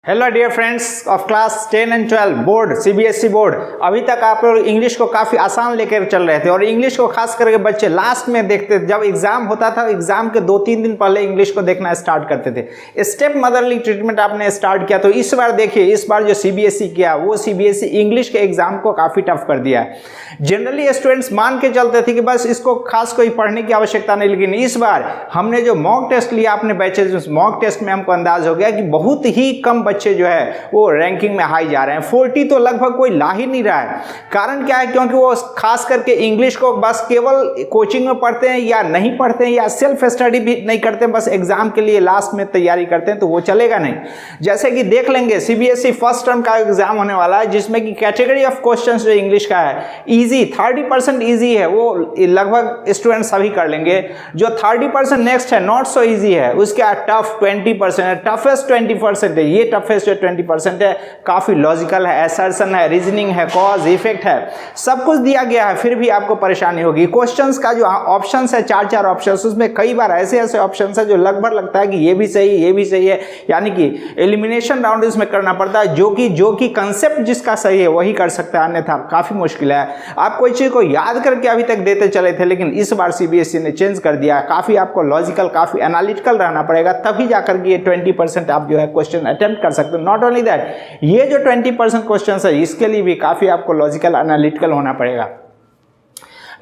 Hello dear friends of class 10 and 12 board CBSE board. अभी तक आप लोग इंग्लिश को काफ़ी आसान लेकर चल रहे थे और इंग्लिश को खास करके बच्चे लास्ट में देखते थे। जब एग्जाम होता था एग्जाम के 2-3 दिन पहले इंग्लिश को देखना स्टार्ट करते थे। स्टेप मदरली ट्रीटमेंट आपने स्टार्ट किया तो इस बार देखिए, इस बार जो सीबीएसई किया वो सीबीएसई इंग्लिश के एग्जाम को काफ़ी टफ कर दिया है। जनरली स्टूडेंट्स मान के चलते थे कि बस इसको खास कोई पढ़ने की आवश्यकता नहीं, लेकिन इस बार हमने जो मॉक टेस्ट लिया अपने बैचेज, उस मॉक टेस्ट में हमको अंदाज हो गया कि बहुत ही कम बच्चे जो है वो रैंकिंग में हाई जा रहे हैं। 40 तो लगभग कोई ला ही नहीं रहा है। कारण क्या है? क्योंकि वो खास करके इंग्लिश को बस केवल कोचिंग में पढ़ते हैं या नहीं पढ़ते हैं या सेल्फ स्टडी भी नहीं करते, बस एग्जाम के लिए लास्ट में तैयारी करते हैं, तो वो चलेगा नहीं। जैसे कि देख लेंगे सीबीएसई फर्स्ट टर्म का एग्जाम होने वाला है जिसमें कि कैटेगरी ऑफ क्वेश्चन जो इंग्लिश का है इजी 30% ईजी है, वो लगभग स्टूडेंट सभी कर लेंगे। जो 30% नेक्स्ट है नॉट सो ईजी है, उसके टफ 20% है, टफेस्ट 20% है। ये टफेस्ट जो 20% है काफी लॉजिकल है, असर्शन है, रीजनिंग है, कॉज इफेक्ट है, सब कुछ दिया गया है, फिर भी आपको परेशानी होगी। क्वेश्चंस का जो ऑप्शंस है 4 ऑप्शंस, उसमें कई बार ऐसे ऑप्शंस है जो लगभग लगता है कि ये भी सही ये भी सही है, यानी कि एलिमिनेशन राउंड इसमें करना पड़ता है। जो कि कंसेप्ट जिसका सही है वही कर सकता है, अन्यथा काफी मुश्किल है। आप कोई चीज को याद करके अभी तक देते चले थे, लेकिन इस बार सीबीएसई ने चेंज कर दिया। काफी आपको लॉजिकल काफी एनालिटिकल रहना पड़ेगा, तभी जाकर के ये 20% आप जो है क्वेश्चन अटेम्प्ट कर सकते हो। नॉट ओनली दैट, ये जो 20% क्वेश्चन है इसके लिए भी काफी आपको लॉजिकल एनालिटिकल होना पड़ेगा।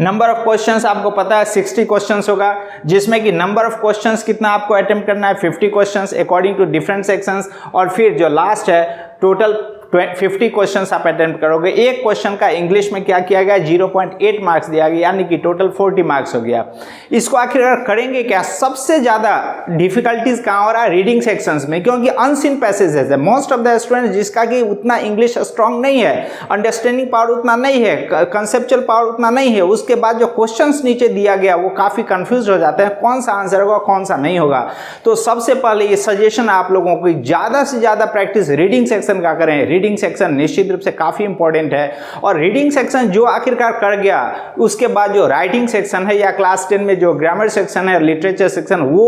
नंबर ऑफ क्वेश्चंस आपको पता है 60 क्वेश्चंस होगा, जिसमें कि नंबर ऑफ क्वेश्चंस कितना आपको अटेम्प्ट करना है 50 questions according to different sections, और फिर जो लास्ट है टोटल 50 क्वेश्चंस आप अटेम्प्ट करोगे। एक क्वेश्चन का इंग्लिश में क्या किया गया 0.8 मार्क्स दिया गया, यानी कि टोटल 40 मार्क्स हो गया। इसको आखिर करेंगे क्या? सबसे ज्यादा डिफिकल्टीज कहाँ हो रहा है? रीडिंग सेक्शंस में, क्योंकि अनसीन पैसेजेस है। मोस्ट ऑफ द स्टूडेंट्स जिसका कि उतना इंग्लिश स्ट्रांग नहीं है, अंडरस्टैंडिंग पावर उतना नहीं है, कंसेप्चुअल पावर उतना नहीं है, उसके बाद जो क्वेश्चंस नीचे दिया गया वो काफी कंफ्यूज हो जाते हैं, कौन सा आंसर होगा कौन सा नहीं होगा। तो सबसे पहले ये सजेशन आप लोगों को ज्यादा से ज्यादा प्रैक्टिस रीडिंग सेक्शन का करें। रीडिंग सेक्शन निश्चित रूप से काफी इंपॉर्टेंट है, और रीडिंग सेक्शन जो आखिरकार कर गया उसके बाद जो राइटिंग सेक्शन है या क्लास 10 में जो ग्रामर सेक्शन है, लिटरेचर सेक्शन, वो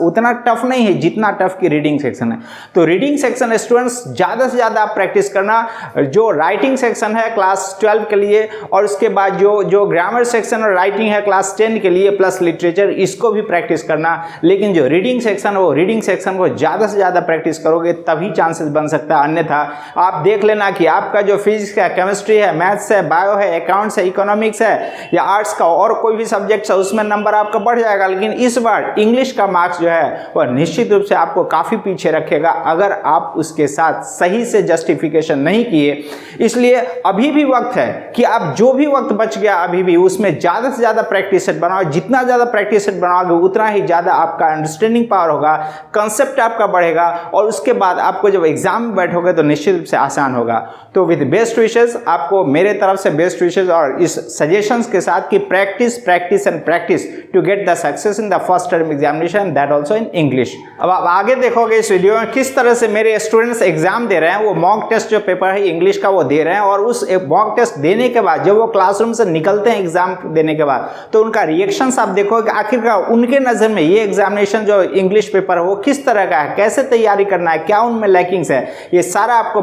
उतना टफ नहीं है जितना टफ की रीडिंग सेक्शन है। तो रीडिंग सेक्शन स्टूडेंट्स ज्यादा से ज्यादा आप प्रैक्टिस करना। जो राइटिंग सेक्शन है क्लास 12 के लिए, और उसके बाद जो ग्रामर सेक्शन और राइटिंग है क्लास 10 के लिए प्लस लिटरेचर, इसको भी प्रैक्टिस करना। लेकिन जो रीडिंग सेक्शन वो रीडिंग सेक्शन को ज्यादा से ज्यादा प्रैक्टिस करोगे तभी चांसेस बन सकता है, अन्यथा आप देख लेना कि आपका जो फिजिक्स है, केमिस्ट्री है, मैथ्स है, बायो है, अकाउंट्स है, इकोनॉमिक्स है या आर्ट्स का और कोई भी सब्जेक्ट है उसमें नंबर आपका बढ़ जाएगा, लेकिन इस बार इंग्लिश का मार्क्स जो है वह निश्चित रूप से आपको काफी पीछे रखेगा अगर आप उसके साथ सही से जस्टिफिकेशन नहीं किए। इसलिए अभी भी वक्त है कि आप जो भी वक्त बच गया अभी भी उसमें ज्यादा से ज्यादा प्रैक्टिस सेट बनाओ। जितना ज्यादा प्रैक्टिस सेट बनाओगे उतना ही ज्यादा आपका अंडरस्टैंडिंग पावर होगा, कंसेप्ट आपका बढ़ेगा, और उसके बाद आपको जब एग्जाम में बैठोगे तो निश्चित रूप से आसान होगा। तो विद बेस्ट विशेस, आपको मेरे तरफ से बेस्ट विशेस और इस सजेशंस के साथ कि practice practice and practice to get the success in the first term examination, that also in English. अब आप आगे देखोगे इस वीडियो में किस तरह से मेरे स्टूडेंट्स एग्जाम दे रहे हैं। वो मॉक टेस्ट जो पेपर है इंग्लिश का वो दे रहे हैं, और उस मॉक टेस्ट देने के बाद जब वो क्लासरूम से निकलते हैं एग्जाम देने के बाद तो उनका रिएक्शंस आप देखोगे आखिरकार उनके नजर में ये एग्जामिनेशन जो इंग्लिश पेपर है वो किस तरह का है, कैसे तैयारी करना है, क्या उनमें लैकिंग्स है, ये सारा आपको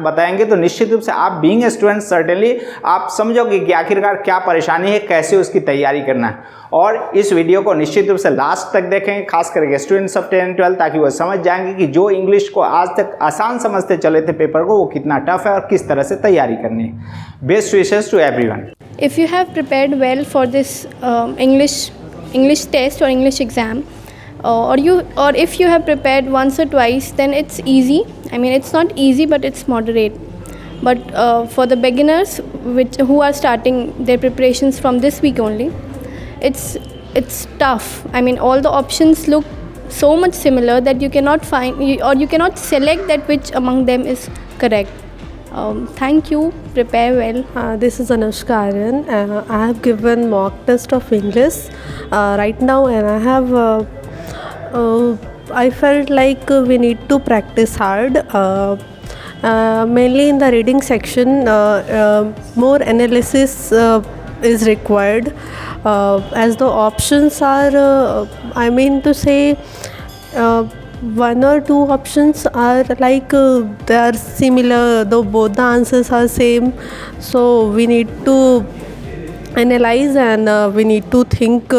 बताएंगे। तो निश्चित रूप से आप बीइंग ए स्टूडेंट सर्टेनली आप समझोगे कि आखिरकार क्या परेशानी है, कैसे उसकी तैयारी करना है। और इस वीडियो को निश्चित रूप से लास्ट तक देखेंगे, खास करके स्टूडेंट्स ऑफ 10 12, ताकि वो समझ जाएंगे कि जो इंग्लिश को आज तक आसान समझते चले थे पेपर को वो कितना टफ है और किस तरह से तैयारी करनी है। Best wishes to everyone. If you have prepared well for this English test or English exam, or if you have prepared once or twice, then it's easy. I mean, it's not easy, but it's moderate. But for the beginners who are starting their preparations from this week only, it's tough. I mean, all the options look so much similar that you cannot find or you cannot select that which among them is correct. Thank you. Prepare well. This is Anushka Aryan. I have given mock test of English right now, and I have I felt like we need to practice hard. Mainly in the reading section, more analysis is required, as the options are, I mean to say, one or two options are like they are similar, though both the answers are same. So we need to analyze and we need to think.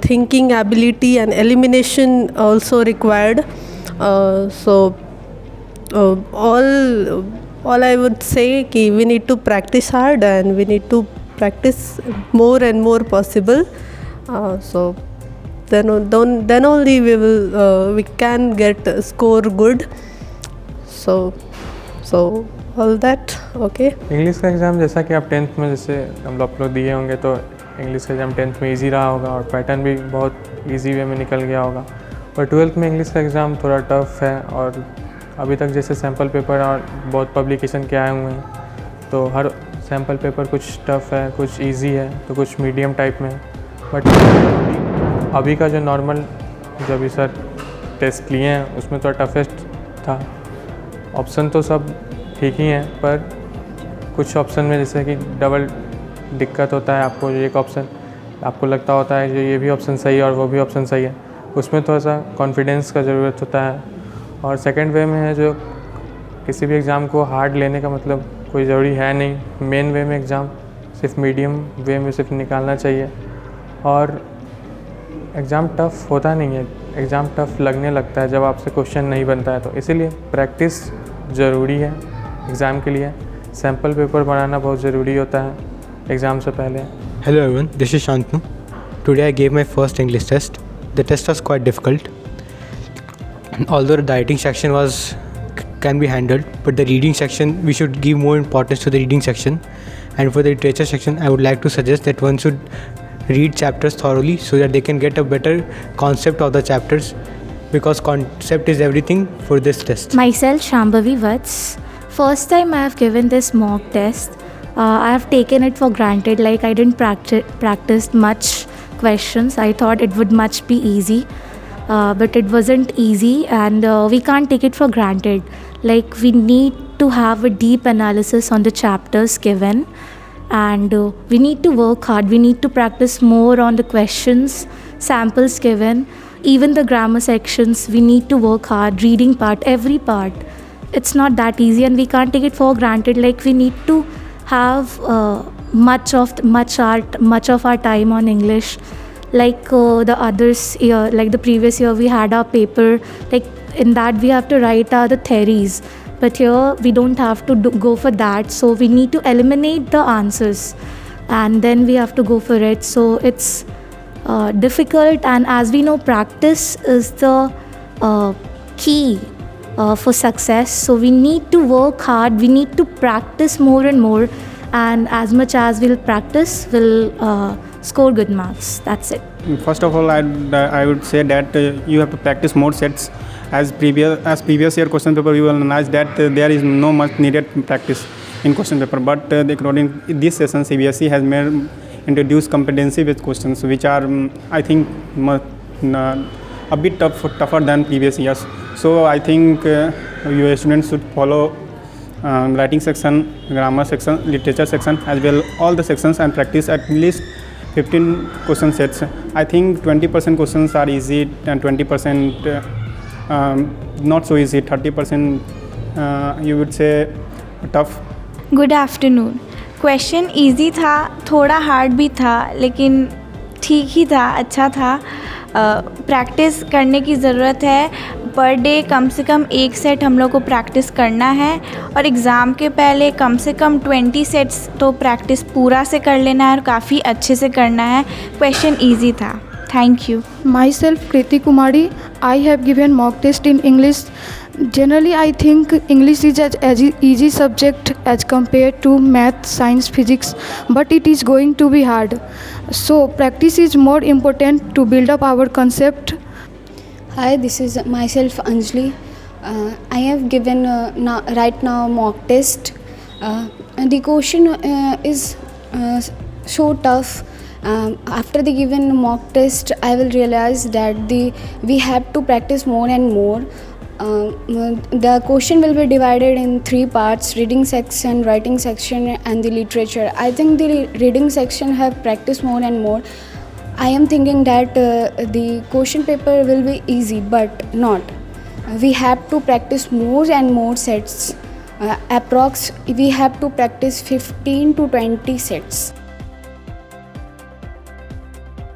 Thinking ability and elimination also required. All I would say कि we need to practice hard and we need to practice more and more possible. So then only we can get a score good. So all that okay. English का exam जैसा कि आप 10th में जैसे हम लोग दिए होंगे तो इंग्लिश का एग्ज़ाम 10th में इजी रहा होगा और पैटर्न भी बहुत इजी वे में निकल गया होगा। और 12th में इंग्लिश का एग्ज़ाम थोड़ा टफ है और अभी तक जैसे सैम्पल पेपर और बहुत पब्लिकेशन के आए हुए हैं तो हर सैम्पल पेपर कुछ टफ है, कुछ इजी है तो कुछ मीडियम टाइप में है। बट अभी का जो नॉर्मल जो अभी सर टेस्ट लिए हैं उसमें थोड़ा टफेस्ट था। ऑप्शन तो सब ठीक ही हैं पर कुछ ऑप्शन में जैसे कि डबल दिक्कत होता है आपको। एक ऑप्शन आपको लगता होता है जो ये भी ऑप्शन सही है और वो भी ऑप्शन सही है, उसमें थोड़ा सा कॉन्फिडेंस का ज़रूरत होता है। और सेकंड वे में है जो किसी भी एग्ज़ाम को हार्ड लेने का मतलब कोई ज़रूरी है नहीं। मेन वे में एग्ज़ाम सिर्फ मीडियम वे में सिर्फ निकालना चाहिए और एग्ज़ाम टफ़ होता नहीं है, एग्ज़ाम टफ़ लगने लगता है जब आपसे क्वेश्चन नहीं बनता है। तो इसीलिए प्रैक्टिस ज़रूरी है एग्ज़ाम के लिए। सैम्पल पेपर बनाना बहुत ज़रूरी होता है एग्ज़ाम से पहले। Hello everyone, this is Shantanu. Today I gave my first English test. The test was quite difficult. Although the writing section can be handled, but the reading section we should give more importance to the reading section. And for the literature section, I would like to suggest that one should read chapters thoroughly so that they can get a better concept of the chapters, because concept is everything for this test. Myself Shambhavi Vats. First time I have given this mock test. I have taken it for granted, like I didn't practice much questions. I thought it would much be easy, but it wasn't easy and we can't take it for granted. Like we need to have a deep analysis on the chapters given and we need to work hard. We need to practice more on the questions, samples given, even the grammar sections. We need to work hard, reading part, every part. It's not that easy and we can't take it for granted. Like we need to have much of our time on English, like the others year, like the previous year we had our paper, like in that we have to write the theories, but here we don't have to go for that. So we need to eliminate the answers and then we have to go for it. So it's difficult, and as we know, practice is the key for success. So we need to work hard, we need to practice more and more, and as much as we'll practice, we'll score good marks. That's it. First of all, I would say that you have to practice more sets. As previous year question paper, we will analyze that there is no much needed practice in question paper. But according to this session, CBSE has introduced competency-based questions, which are I think a bit tougher than previous years. So I think your students should follow writing section, grammar section, literature section as well, all the sections, and practice at least 15 question sets. I think 20% questions are easy and 20% not so easy. 30% you would say tough. Good afternoon. Question easy था, थोड़ा hard भी था, लेकिन ठीक ही था, अच्छा था। Practice करने की ज़रूरत है। पर डे कम से कम एक सेट हम लोग को प्रैक्टिस करना है और एग्ज़ाम के पहले कम से कम 20 सेट्स तो प्रैक्टिस पूरा से कर लेना है और काफ़ी अच्छे से करना है। क्वेश्चन इजी था। Thank you. Myself Kriti Kumari. I have given mock test in English. Generally, I think English is an easy subject as compared to math, science, physics, but it is going to be hard. So practice is more important to build up our concept. Hi, this is myself Anjali. I have given right now mock test. The question is so tough. After the given mock test, I will realize that we have to practice more and more. The question will be divided in 3 parts: reading section, writing section, and the literature. I think the reading section have practiced more and more. I am thinking that the question paper will be easy, but not. We have to practice more and more sets. We have to practice 15 to 20 sets.